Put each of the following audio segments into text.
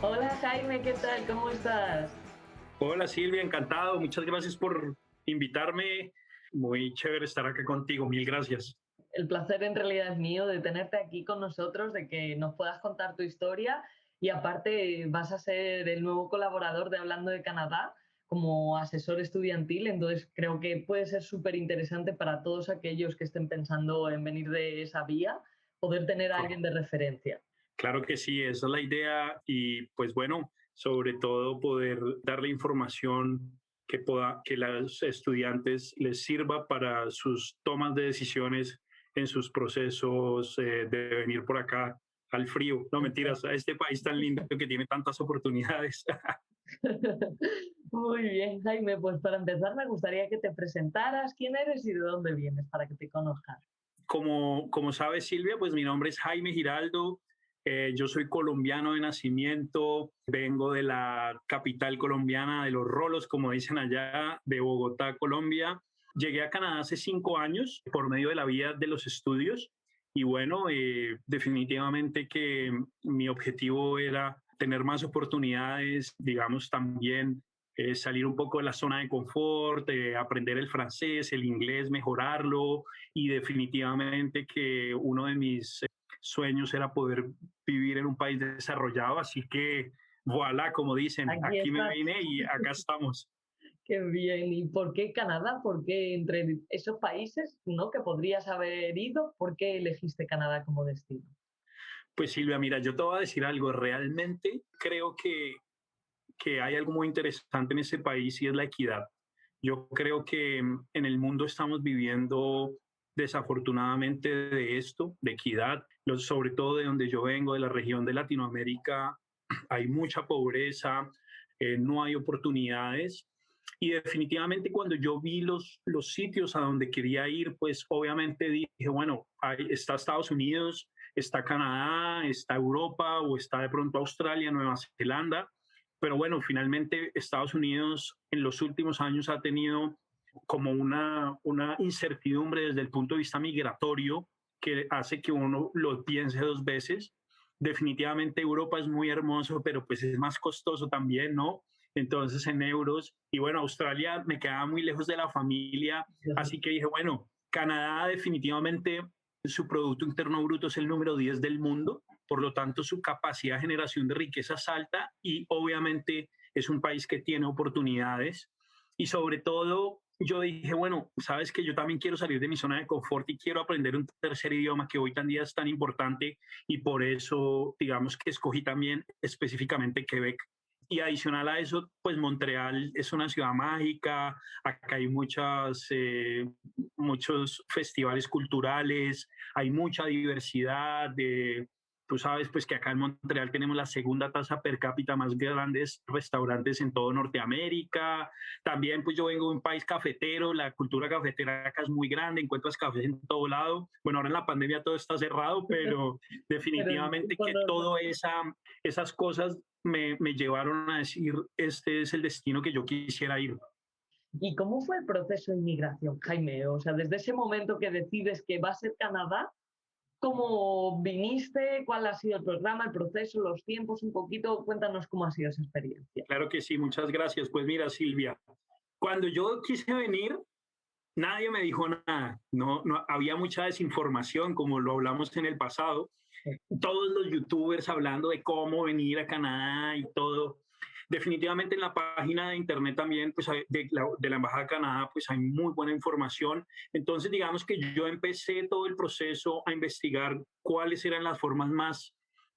Hola Jaime, ¿qué tal? ¿Cómo estás? Hola Silvia, encantado. Muchas gracias por invitarme. Muy chévere estar acá contigo. Mil gracias. El placer en realidad es mío de tenerte aquí con nosotros, de que nos puedas contar tu historia y aparte vas a ser el nuevo colaborador de Hablando de Canadá como asesor estudiantil, entonces creo que puede ser súper interesante para todos aquellos que estén pensando en venir de esa vía, poder tener a alguien de referencia. Claro que sí, esa es la idea y pues bueno, sobre todo poder darle información que los estudiantes les sirva para sus tomas de decisiones en sus procesos de venir por acá al frío. No mentiras, a este país tan lindo que tiene tantas oportunidades. Muy bien, Jaime, pues para empezar me gustaría que te presentaras quién eres y de dónde vienes para que te conozcan. Como sabes, Silvia, pues mi nombre es Jaime Giraldo. Yo soy colombiano de nacimiento, vengo de la capital colombiana de los rolos, como dicen allá, de Bogotá, Colombia. Llegué a Canadá hace 5 años por medio de la vía de los estudios y bueno, definitivamente que mi objetivo era tener más oportunidades, digamos, también salir un poco de la zona de confort, aprender el francés, el inglés, mejorarlo y definitivamente que uno de mis sueños era poder vivir en un país desarrollado, así que voilà, como dicen, Aquí aquí me estás. vine y acá estamos. Qué bien. ¿Y por qué Canadá? ¿Por qué entre esos países, ¿no? Que podrías haber ido, por qué elegiste Canadá como destino? Pues Silvia, mira, yo te voy a decir algo, realmente creo que hay algo muy interesante en ese país y es la equidad. Yo creo que en el mundo estamos viviendo desafortunadamente de esto, de equidad, sobre todo de donde yo vengo, de la región de Latinoamérica, hay mucha pobreza, no hay oportunidades. Y definitivamente cuando yo vi los sitios a donde quería ir, pues obviamente dije, bueno, está Estados Unidos, está Canadá, está Europa o está de pronto Australia, Nueva Zelanda, pero bueno, finalmente Estados Unidos en los últimos años ha tenido como una incertidumbre desde el punto de vista migratorio que hace que uno lo piense dos veces. Definitivamente Europa es muy hermoso, pero pues es más costoso también, ¿no? Entonces en euros. Y bueno, Australia me quedaba muy lejos de la familia, así que dije, bueno, Canadá definitivamente su Producto Interno Bruto es el número 10 del mundo, por lo tanto su capacidad de generación de riqueza es alta y obviamente es un país que tiene oportunidades y sobre todo yo dije, bueno, sabes que yo también quiero salir de mi zona de confort y quiero aprender un tercer idioma que hoy en día es tan importante y por eso digamos que escogí también específicamente Quebec. Y adicional a eso, pues Montreal es una ciudad mágica, acá hay muchos festivales culturales, hay mucha diversidad de, tú sabes pues que acá en Montreal tenemos la segunda tasa per cápita más grandes restaurantes en todo Norteamérica. También pues yo vengo de un país cafetero, la cultura cafetera acá es muy grande, encuentras cafés en todo lado. Bueno, ahora en la pandemia todo está cerrado, pero Pero definitivamente que conozco. todas esas cosas me llevaron a decir, este es el destino que yo quisiera ir. ¿Y cómo fue el proceso de inmigración, Jaime? O sea, desde ese momento que decides que va a ser Canadá, ¿cómo viniste? ¿Cuál ha sido el programa, el proceso, los tiempos? Un poquito, cuéntanos cómo ha sido esa experiencia. Claro que sí, muchas gracias. Pues mira, Silvia, cuando yo quise venir, nadie me dijo nada. No, no había mucha desinformación, como lo hablamos en el pasado. Todos los youtubers hablando de cómo venir a Canadá y todo. Definitivamente en la página de internet también, pues de la Embajada de Canadá, pues hay muy buena información. Entonces, digamos que yo empecé todo el proceso a investigar cuáles eran las formas más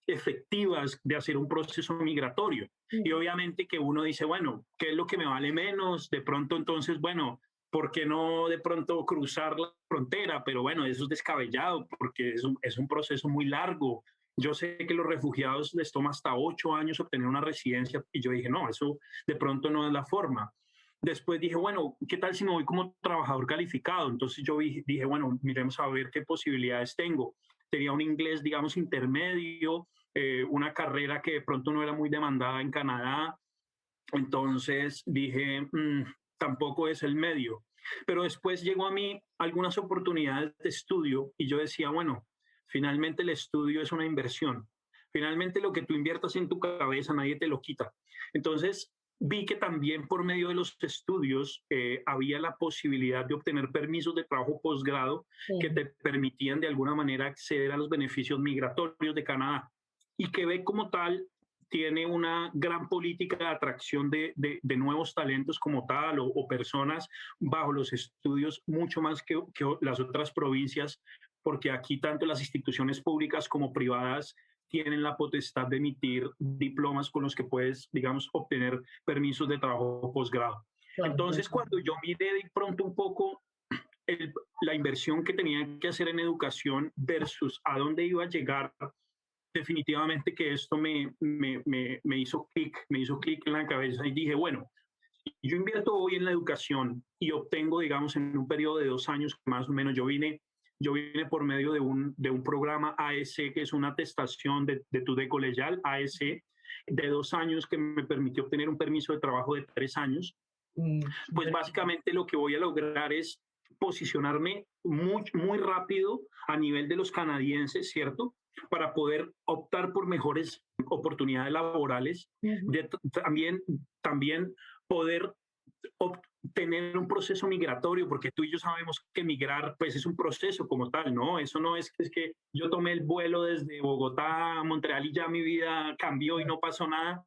efectivas de hacer un proceso migratorio. Y obviamente que uno dice, bueno, ¿qué es lo que me vale menos? De pronto, entonces, bueno, ¿por qué no de pronto cruzar la frontera? Pero bueno, eso es descabellado porque es un proceso muy largo. Yo sé que los refugiados les toma hasta 8 años obtener una residencia y yo dije, no, eso de pronto no es la forma. Después dije, bueno, ¿qué tal si me voy como trabajador calificado? Entonces yo dije, bueno, miremos a ver qué posibilidades tengo. Tenía un inglés, digamos, intermedio, una carrera que de pronto no era muy demandada en Canadá. Entonces dije, tampoco es el medio. Pero después llegó a mí algunas oportunidades de estudio y yo decía, bueno, finalmente el estudio es una inversión. Finalmente, lo que tú inviertas en tu cabeza, nadie te lo quita. Entonces, vi que también por medio de los estudios había la posibilidad de obtener permisos de trabajo posgrado que Sí. te permitían de alguna manera acceder a los beneficios migratorios de Canadá. Y Quebec como tal tiene una gran política de atracción de nuevos talentos como tal o personas bajo los estudios mucho más que las otras provincias, porque aquí tanto las instituciones públicas como privadas tienen la potestad de emitir diplomas con los que puedes, digamos, obtener permisos de trabajo posgrado. Claro, Entonces, claro. cuando yo miré de pronto un poco la inversión que tenía que hacer en educación versus a dónde iba a llegar, definitivamente que esto me hizo clic en la cabeza y dije, bueno, si yo invierto hoy en la educación y obtengo, digamos, en un periodo de 2 años más o menos, yo vine por medio de un programa AEC, que es una atestación de tu de colegial, AEC, de 2 años que me permitió obtener un permiso de trabajo de 3 años. Pues Súper bien. básicamente lo que voy a lograr es posicionarme muy, muy rápido a nivel de los canadienses, ¿cierto? Para poder optar por mejores oportunidades laborales, Ujú. también poder tener un proceso migratorio, porque tú y yo sabemos que migrar pues es un proceso como tal, ¿no? Eso no es que yo tomé el vuelo desde Bogotá a Montreal y ya mi vida cambió y no pasó nada.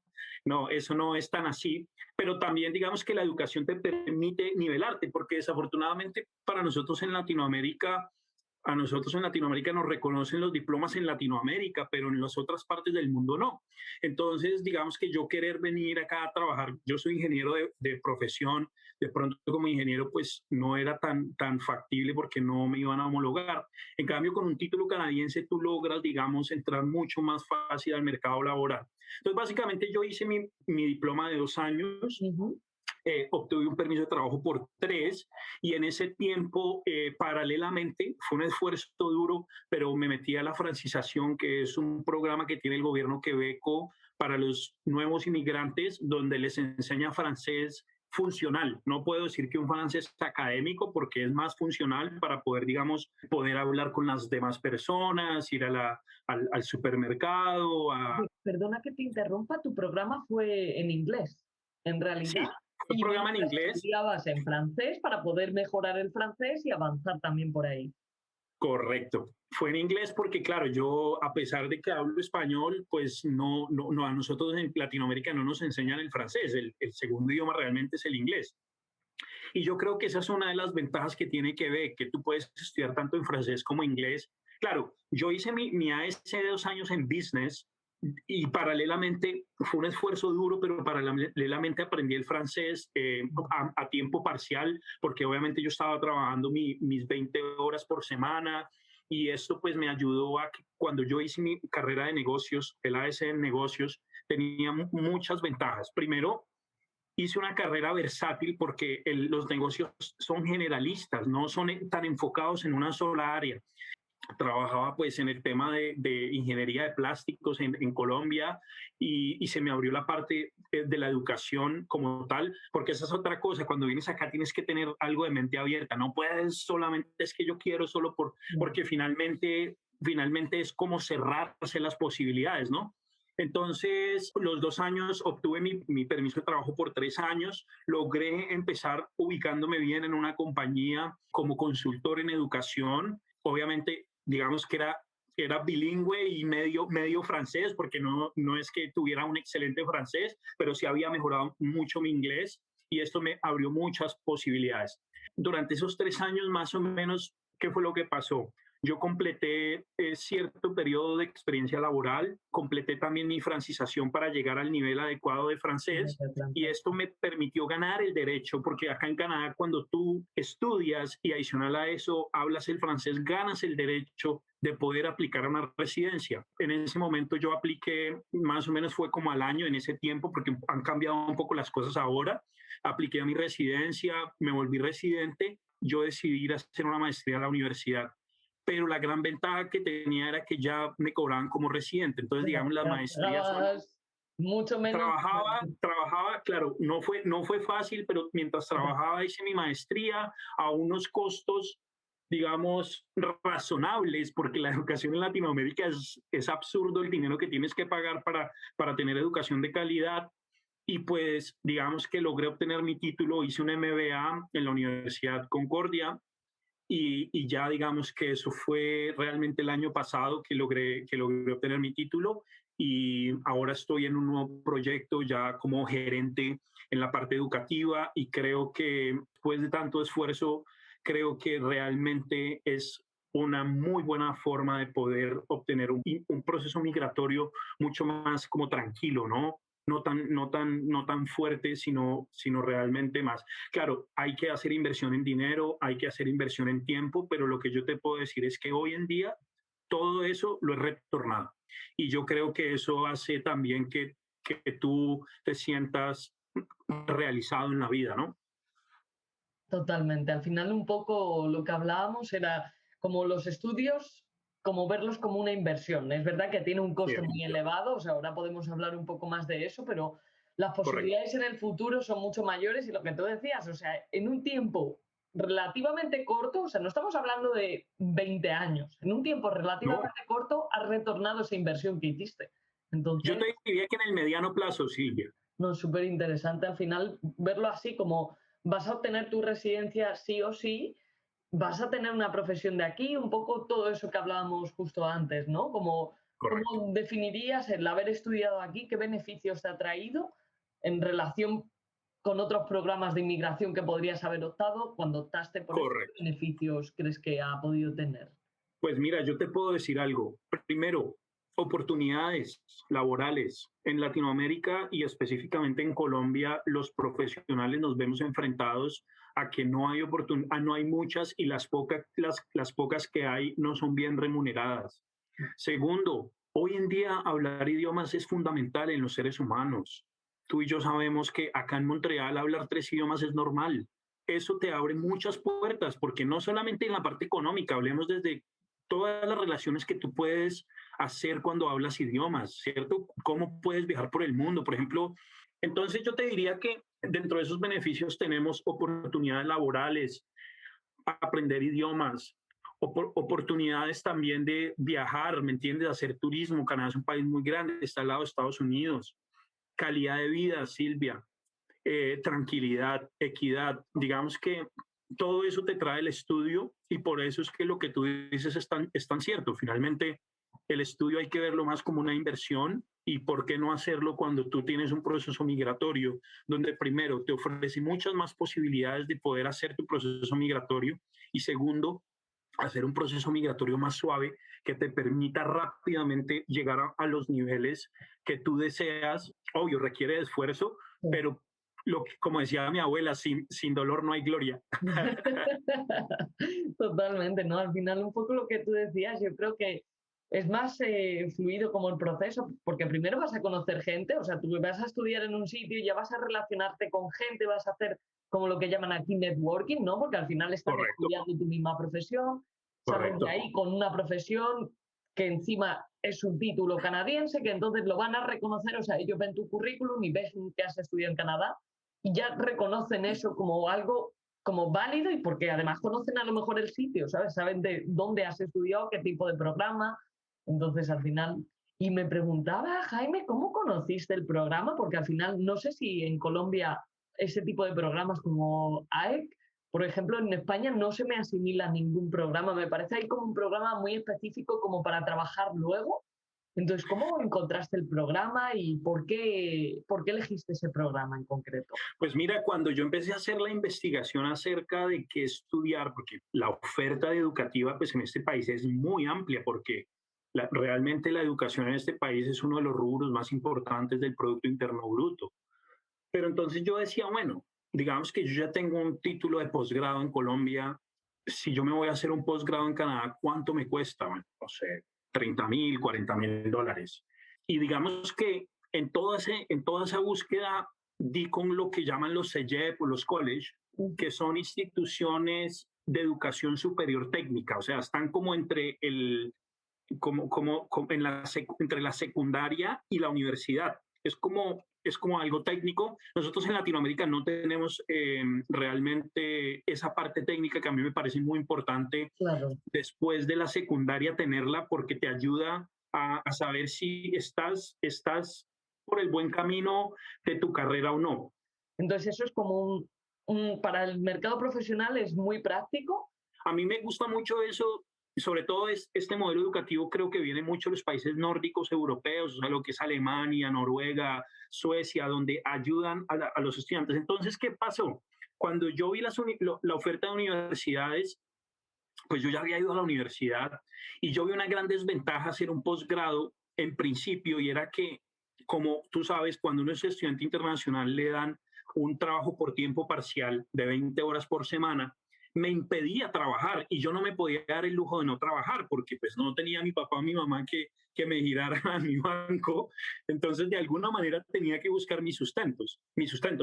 No, eso no es tan así, pero también digamos que la educación te permite nivelarte, porque desafortunadamente para nosotros en Latinoamérica, a nosotros en Latinoamérica nos reconocen los diplomas en Latinoamérica, pero en las otras partes del mundo no. Entonces, digamos que yo querer venir acá a trabajar, yo soy ingeniero de profesión, de pronto como ingeniero pues no era tan factible porque no me iban a homologar. En cambio, con un título canadiense tú logras, digamos, entrar mucho más fácil al mercado laboral. Entonces, básicamente yo hice mi diploma de 2 años, Ujú. obtuve un permiso de trabajo por 3 y en ese tiempo, paralelamente, fue un esfuerzo duro, pero me metí a la francización, que es un programa que tiene el gobierno quebeco para los nuevos inmigrantes, donde les enseña francés funcional. No puedo decir que un francés académico porque es más funcional para poder, digamos, poder hablar con las demás personas, ir al supermercado, Perdona que te interrumpa, tu programa fue en inglés, en realidad, sí, fue un y programa en mientras inglés. estudiabas en francés para poder mejorar el francés y avanzar también por ahí. Correcto. Fue en inglés porque, claro, yo, a pesar de que hablo español, pues no, a nosotros en Latinoamérica no nos enseñan el francés. El segundo idioma realmente es el inglés. Y yo creo que esa es una de las ventajas que tiene Quebec, que tú puedes estudiar tanto en francés como inglés. Claro, yo hice mi ASC de 2 años en business y paralelamente fue un esfuerzo duro, pero paralelamente aprendí el francés a tiempo parcial, porque obviamente yo estaba trabajando mis 20 horas por semana y esto pues me ayudó a que cuando yo hice mi carrera de negocios, el AS en negocios, tenía muchas ventajas. Primero, hice una carrera versátil porque los negocios son generalistas, no son tan enfocados en una sola área. Trabajaba pues en el tema de ingeniería de plásticos en Colombia y se me abrió la parte de la educación como tal, porque esa es otra cosa, cuando vienes acá tienes que tener algo de mente abierta, no puedes solamente, es que yo quiero solo porque finalmente es como cerrarse las posibilidades, ¿no? Entonces, los 2 años obtuve mi permiso de trabajo por 3 años, logré empezar ubicándome bien en una compañía como consultor en educación. Obviamente, digamos que era bilingüe y medio francés, porque no es que tuviera un excelente francés, pero sí había mejorado mucho mi inglés y esto me abrió muchas posibilidades. Durante esos 3 años más o menos, ¿qué fue lo que pasó? Yo completé cierto periodo de experiencia laboral, completé también mi francización para llegar al nivel adecuado de Nivel francés de y francés. esto me permitió ganar el derecho, porque acá en Canadá cuando tú estudias y adicional a eso hablas el francés, ganas el derecho de poder aplicar a una residencia. En ese momento yo apliqué, más o menos fue como al año en ese tiempo, porque han cambiado un poco las cosas ahora. Apliqué a mi residencia, me volví residente, yo decidí ir a hacer una maestría a la universidad, pero la gran ventaja que tenía era que ya me cobraban como residente. Entonces, Claro, digamos, las ya maestrías son... pagabas mucho menos. Trabajaba, claro, no fue fácil, pero mientras trabajaba hice mi maestría a unos costos digamos, razonables, porque la educación en Latinoamérica es absurdo el dinero que tienes que pagar para tener educación de calidad. Y pues digamos que logré obtener mi título, hice un MBA en la Universidad Concordia y ya digamos que eso fue realmente el año pasado que logré obtener mi título y ahora estoy en un nuevo proyecto ya como gerente en la parte educativa y creo que después de tanto esfuerzo, creo que realmente es una muy buena forma de poder obtener un proceso migratorio mucho más como tranquilo, ¿no? No tan fuerte, sino realmente más. Claro, hay que hacer inversión en dinero, hay que hacer inversión en tiempo, pero lo que yo te puedo decir es que hoy en día todo eso lo he retornado. Y yo creo que eso hace también que tú te sientas realizado en la vida, ¿no? Totalmente. Al final un poco lo que hablábamos era como los estudios, como verlos como una inversión. Es verdad que tiene un Sí, coste muy elevado, o sea, ahora podemos hablar un poco más de eso, pero las correcto. posibilidades en el futuro son mucho mayores y lo que tú decías, o sea, en un tiempo relativamente corto, o sea, no estamos hablando de 20 años, en un tiempo No, relativamente corto has retornado esa inversión que hiciste. yo Entonces, te diría que en el mediano plazo, Silvia. no, es súper interesante al final verlo así como vas a obtener tu residencia sí o sí, vas a tener una profesión de aquí, un poco todo eso que hablábamos justo antes, ¿no? Como, Correcto. ¿cómo definirías el haber estudiado aquí? ¿Qué beneficios te ha traído en relación con otros programas de inmigración que podrías haber optado? Cuando optaste por esto, ¿qué Correcto. beneficios crees que ha podido tener? Pues mira, yo te puedo decir algo. Primero, oportunidades laborales. En Latinoamérica y específicamente en Colombia, los profesionales nos vemos enfrentados a que no hay no hay muchas y las pocas que hay no son bien remuneradas. Segundo, hoy en día hablar idiomas es fundamental en los seres humanos. Tú y yo sabemos que acá en Montreal hablar 3 idiomas es normal. Eso te abre muchas puertas, porque no solamente en la parte económica, hablemos desde todas las relaciones que tú puedes hacer cuando hablas idiomas, ¿cierto? ¿Cómo puedes viajar por el mundo? Por ejemplo, entonces yo te diría que dentro de esos beneficios tenemos oportunidades laborales, aprender idiomas, oportunidades también de viajar, ¿me entiendes? Hacer turismo. Canadá es un país muy grande, está al lado de Estados Unidos. Calidad de vida, Silvia, tranquilidad, equidad. Digamos que todo eso te trae el estudio y por eso es que lo que tú dices es tan cierto. Finalmente, el estudio hay que verlo más como una inversión y por qué no hacerlo cuando tú tienes un proceso migratorio donde primero te ofrece muchas más posibilidades de poder hacer tu proceso migratorio y segundo, hacer un proceso migratorio más suave que te permita rápidamente llegar a los niveles que tú deseas. Obvio, requiere de esfuerzo, pero como decía mi abuela, sin dolor no hay gloria. Totalmente, ¿no? Al final, un poco lo que tú decías, yo creo que es más fluido como el proceso, porque primero vas a conocer gente, o sea, tú vas a estudiar en un sitio y ya vas a relacionarte con gente, vas a hacer como lo que llaman aquí networking, ¿no? Porque al final están Correcto, estudiando tu misma profesión, sales de correcto, ahí con una profesión que encima es un título canadiense, que entonces lo van a reconocer, o sea, ellos ven tu currículum y ven que has estudiado en Canadá y ya reconocen eso como algo como válido y porque además conocen a lo mejor el sitio, ¿sabes? Saben de dónde has estudiado, qué tipo de programa. Entonces, al final, y me preguntaba, Jaime, ¿cómo conociste el programa? Porque al final, no sé si en Colombia ese tipo de programas como AEC, por ejemplo, en España no se me asimila ningún programa. Me parece ahí como un programa muy específico como para trabajar luego. Entonces, ¿cómo encontraste el programa y por qué elegiste ese programa en concreto? Pues mira, cuando yo empecé a hacer la investigación acerca de qué estudiar, porque la oferta educativa pues en este país es muy amplia, porque realmente la educación en este país es uno de los rubros más importantes del Producto Interno Bruto. Pero entonces yo decía, bueno, digamos que yo ya tengo un título de posgrado en Colombia, si yo me voy a hacer un posgrado en Canadá, ¿cuánto me cuesta? Bueno, no sé, 30,000, $40,000. Y digamos que en toda esa búsqueda di con lo que llaman los CEGEP o los college, que son instituciones de educación superior técnica, o sea, están como entre como entre la secundaria y la universidad. Es como es como algo técnico. Nosotros en Latinoamérica no tenemos realmente esa parte técnica que a mí me parece muy importante Claro. después de la secundaria tenerla porque te ayuda a saber si estás por el buen camino de tu carrera o no. Entonces eso es como para el mercado profesional es muy práctico. A mí me gusta mucho eso, sobre todo este modelo educativo creo que viene mucho de los países nórdicos europeos, o sea, lo que es Alemania, Noruega, Suecia, donde ayudan a los estudiantes. Entonces, ¿qué pasó? Cuando yo vi la oferta de universidades, pues yo ya había ido a la universidad y yo vi una gran desventaja hacer un posgrado en principio y era que, como tú sabes, cuando uno es estudiante internacional le dan un trabajo por tiempo parcial de 20 horas por semana, me impedía trabajar y yo no me podía dar el lujo de no trabajar porque pues no tenía a mi papá o mi mamá que me girara a mi banco, entonces de alguna manera tenía que buscar mi sustento,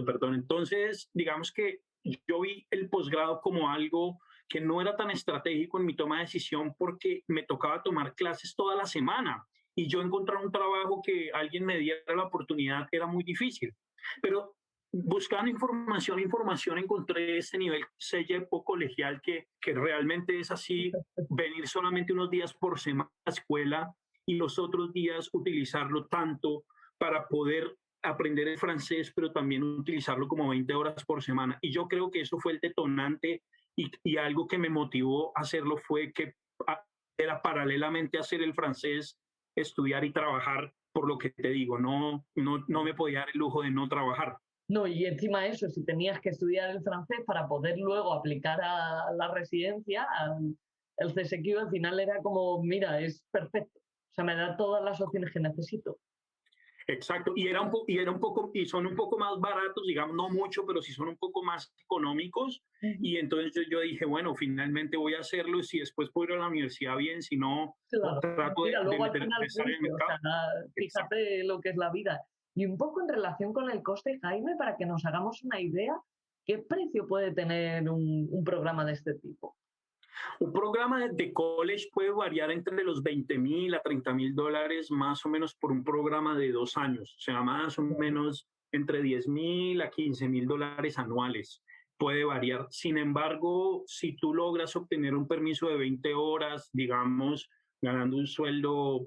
perdón. Entonces, digamos que yo vi el posgrado como algo que no era tan estratégico en mi toma de decisión porque me tocaba tomar clases toda la semana y yo encontrar un trabajo que alguien me diera la oportunidad era muy difícil. Pero buscando información, encontré este nivel CELLEPO colegial que realmente es así, venir solamente unos días por semana a la escuela y los otros días utilizarlo tanto para poder aprender el francés, pero también utilizarlo como 20 horas por semana. Y yo creo que eso fue el detonante y algo que me motivó a hacerlo fue que era paralelamente hacer el francés, estudiar y trabajar, por lo que te digo, no me podía dar el lujo de no trabajar. No, y encima eso, si tenías que estudiar el francés para poder luego aplicar a la residencia, el CSQ al final era como, mira, es perfecto. O sea, me da todas las opciones que necesito. Exacto, y son un poco más baratos, digamos, no mucho, pero sí son un poco más económicos. Ujú. Y entonces yo dije, bueno, finalmente voy a hacerlo. Si después puedo ir a la universidad, bien, si no, Claro. trato Mira, luego al de final estar en el pudiste, o sea, mercado. Exacto. fíjate lo que es la vida. Y un poco en relación con el coste, Jaime, para que nos hagamos una idea, ¿qué precio puede tener un programa de este tipo? Un programa de college puede variar entre los 20.000 a 30.000 dólares más o menos por un programa de 2 años, o sea, más o menos entre 10.000 a 15.000 dólares anuales. Puede variar. Sin embargo, si tú logras obtener un permiso de 20 horas, digamos, ganando un sueldo,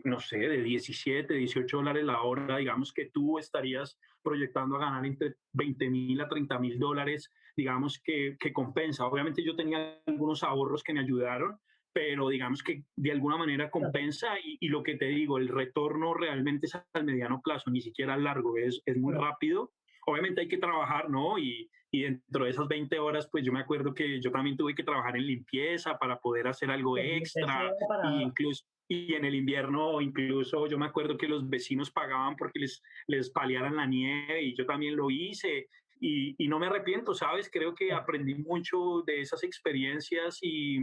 no sé, de 17, 18 dólares la hora, digamos que tú estarías proyectando a ganar entre 20.000 a 30.000 dólares, digamos que compensa. Obviamente yo tenía algunos ahorros que me ayudaron, pero digamos que de alguna manera Claro. compensa y lo que te digo, el retorno realmente es al mediano plazo, ni siquiera al largo, es muy Claro. rápido. Obviamente hay que trabajar, ¿no? Y dentro de esas 20 horas, pues yo me acuerdo que yo también tuve que trabajar en limpieza para poder hacer algo Pues eso extra era y para, incluso y en el invierno incluso yo me acuerdo que los vecinos pagaban porque les paliaran la nieve y yo también lo hice y no me arrepiento, ¿sabes? Creo que aprendí mucho de esas experiencias y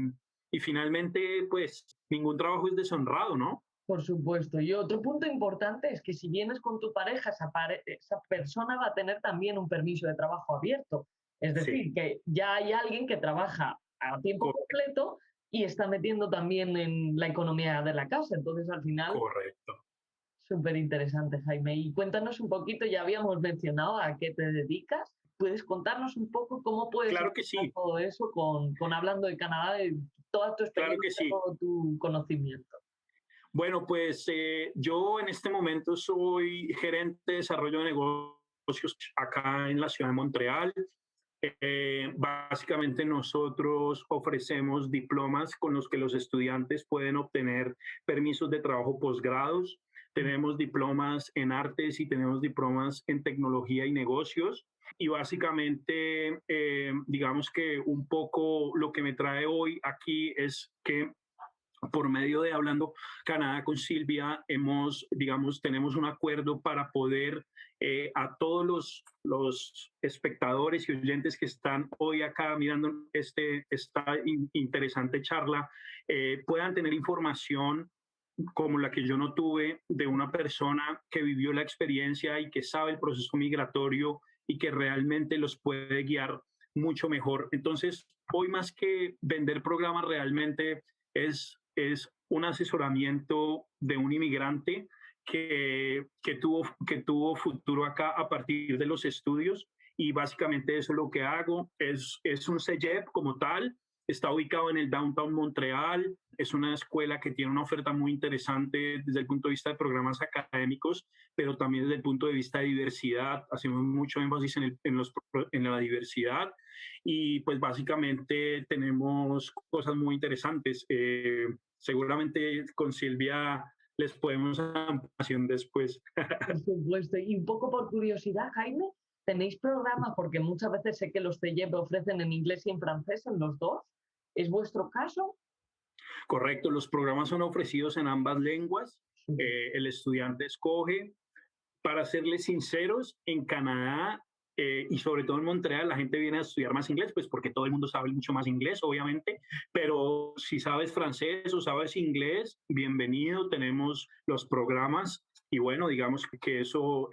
finalmente pues ningún trabajo es deshonrado, ¿no? por supuesto. Y otro punto importante es que si vienes con tu pareja, esa persona va a tener también un permiso de trabajo abierto. Es Sí, decir, que ya hay alguien que trabaja a tiempo correcto, completo y está metiendo también en la economía de la casa. Entonces, al final, correcto. súper interesante, Jaime. Y cuéntanos un poquito, ya habíamos mencionado a qué te dedicas. ¿Puedes contarnos un poco cómo puedes Claro que enlazar sí, todo eso con hablando de Canadá, de toda tu claro experiencia, que sí. todo tu conocimiento? Bueno, pues yo en este momento soy gerente de desarrollo de negocios acá en la ciudad de Montreal. Básicamente nosotros ofrecemos diplomas con los que los estudiantes pueden obtener permisos de trabajo posgrados. Tenemos diplomas en artes y tenemos diplomas en tecnología y negocios. Y básicamente, digamos que un poco lo que me trae hoy aquí es que por medio de Hablando Canadá con Silvia, digamos, tenemos un acuerdo para poder a todos los espectadores y oyentes que están hoy acá mirando esta interesante charla, puedan tener información como la que yo no tuve de una persona que vivió la experiencia y que sabe el proceso migratorio y que realmente los puede guiar mucho mejor. Entonces, hoy más que vender programas realmente es un asesoramiento de un inmigrante que tuvo futuro acá a partir de los estudios y básicamente eso es lo que hago. Es un CEGEP como tal, está ubicado en el Downtown Montreal, es una escuela que tiene una oferta muy interesante desde el punto de vista de programas académicos, pero también desde el punto de vista de diversidad. Hacemos mucho énfasis en la diversidad y pues básicamente tenemos cosas muy interesantes. Seguramente con Silvia les podemos dar información después. Por supuesto. Y un poco por curiosidad, Jaime, ¿tenéis programas? Porque muchas veces sé que los CEGEP ofrecen en inglés y en francés, en los dos. ¿Es vuestro caso? Correcto, los programas son ofrecidos en ambas lenguas. Sí. El estudiante escoge. Para serles sinceros, en Canadá y sobre todo en Montreal, la gente viene a estudiar más inglés, pues porque todo el mundo sabe mucho más inglés, obviamente, pero si sabes francés o sabes inglés, bienvenido, tenemos los programas y bueno, digamos que eso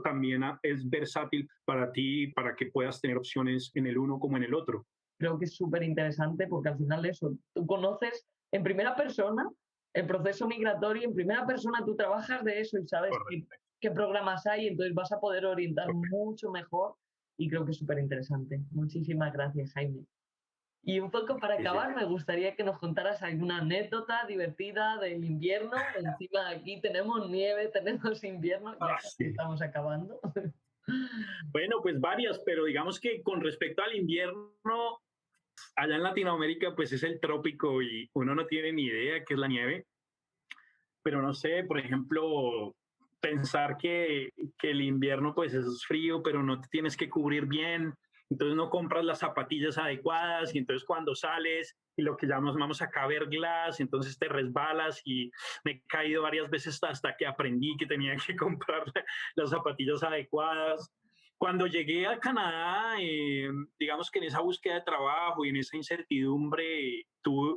también es versátil para ti, para que puedas tener opciones en el uno como en el otro. Creo que es súper interesante porque al final eso, tú conoces en primera persona el proceso migratorio, en primera persona tú trabajas de eso y sabes qué programas hay, entonces vas a poder orientar mucho mejor y creo que es súper interesante. Muchísimas gracias, Jaime. Y un poco para acabar, me gustaría que nos contaras alguna anécdota divertida del invierno. Encima aquí tenemos nieve, tenemos invierno, ya casi estamos acabando. Bueno, pues varias, pero digamos que con respecto al invierno, allá en Latinoamérica pues es el trópico y uno no tiene ni idea qué es la nieve, pero no sé, por ejemplo, pensar que el invierno pues es frío, pero no te tienes que cubrir bien, entonces no compras las zapatillas adecuadas y entonces cuando sales y lo que llamamos acá verglas, entonces te resbalas y me he caído varias veces hasta que aprendí que tenía que comprar las zapatillas adecuadas. Cuando llegué a Canadá, digamos que en esa búsqueda de trabajo y en esa incertidumbre,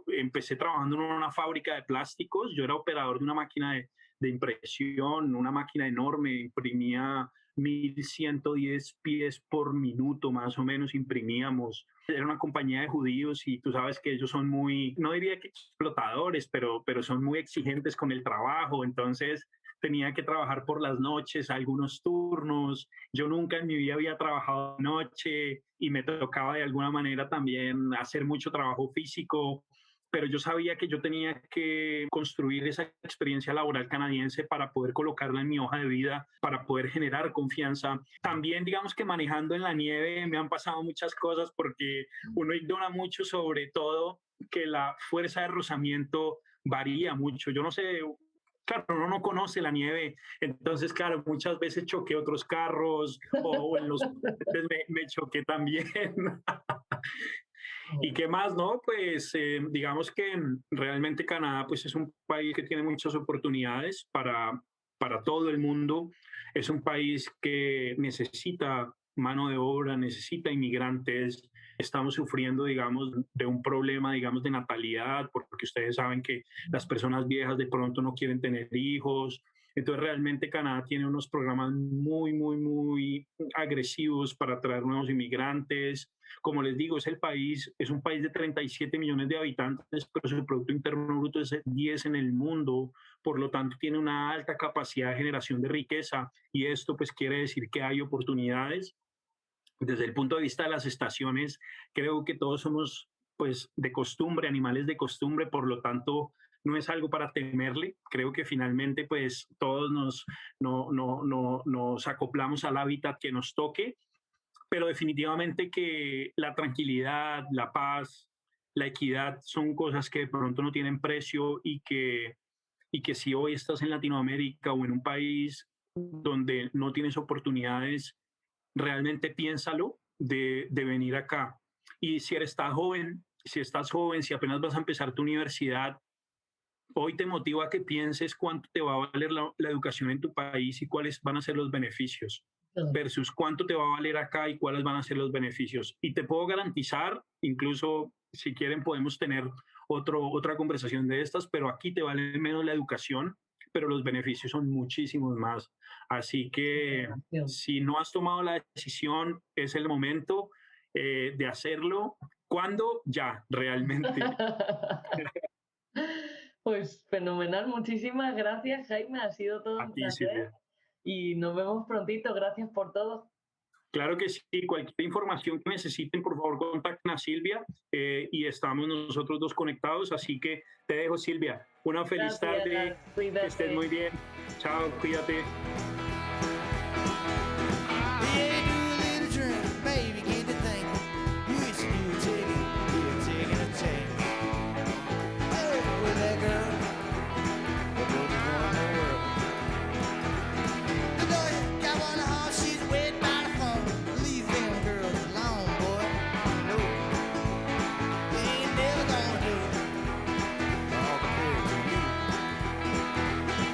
empecé trabajando en una fábrica de plásticos. Yo era operador de una máquina de impresión, una máquina enorme, imprimía 1.110 pies por minuto, más o menos, imprimíamos. Era una compañía de judíos y tú sabes que ellos son muy, no diría que explotadores, pero son muy exigentes con el trabajo. Entonces, tenía que trabajar por las noches, algunos turnos. Yo nunca en mi vida había trabajado de noche y me tocaba de alguna manera también hacer mucho trabajo físico, pero yo sabía que yo tenía que construir esa experiencia laboral canadiense para poder colocarla en mi hoja de vida, para poder generar confianza. También digamos que manejando en la nieve me han pasado muchas cosas porque uno ignora mucho sobre todo que la fuerza de rozamiento varía mucho. Yo no sé, claro, uno no conoce la nieve, entonces, claro, muchas veces choqué otros carros o en los me choqué también. ¿Y qué más, no? Pues digamos que realmente Canadá pues es un país que tiene muchas oportunidades para todo el mundo. Es un país que necesita mano de obra, necesita inmigrantes. Estamos sufriendo, digamos, de un problema, digamos, de natalidad, porque ustedes saben que las personas viejas de pronto no quieren tener hijos. Entonces, realmente Canadá tiene unos programas muy, muy, muy agresivos para atraer nuevos inmigrantes. Como les digo, es un país de 37 millones de habitantes, pero su Producto Interno Bruto es 10 en el mundo, por lo tanto tiene una alta capacidad de generación de riqueza y esto pues quiere decir que hay oportunidades. Desde el punto de vista de las estaciones, creo que todos somos pues de costumbre, animales de costumbre, por lo tanto no es algo para temerle. Creo que finalmente pues todos nos acoplamos al hábitat que nos toque, pero definitivamente que la tranquilidad, la paz, la equidad son cosas que de pronto no tienen precio y que si hoy estás en Latinoamérica o en un país donde no tienes oportunidades, realmente piénsalo de venir acá. Y si estás joven, si apenas vas a empezar tu universidad, hoy te motiva a que pienses cuánto te va a valer la educación en tu país y cuáles van a ser los beneficios versus cuánto te va a valer acá y cuáles van a ser los beneficios. Y te puedo garantizar, incluso si quieren podemos tener otra conversación de estas, pero aquí te vale menos la educación, pero los beneficios son muchísimos más. Así que si no has tomado la decisión, es el momento de hacerlo. ¿Cuándo? Ya, realmente. Pues fenomenal, muchísimas gracias, Jaime, ha sido todo A un ti, placer Silvia. y nos vemos prontito. Gracias por todo. Claro que sí, cualquier información que necesiten, por favor, contacten a Silvia y estamos nosotros dos conectados. Así que te dejo, Silvia. Una feliz Gracias, tarde, que estés cuídate. muy bien. Chao, cuídate.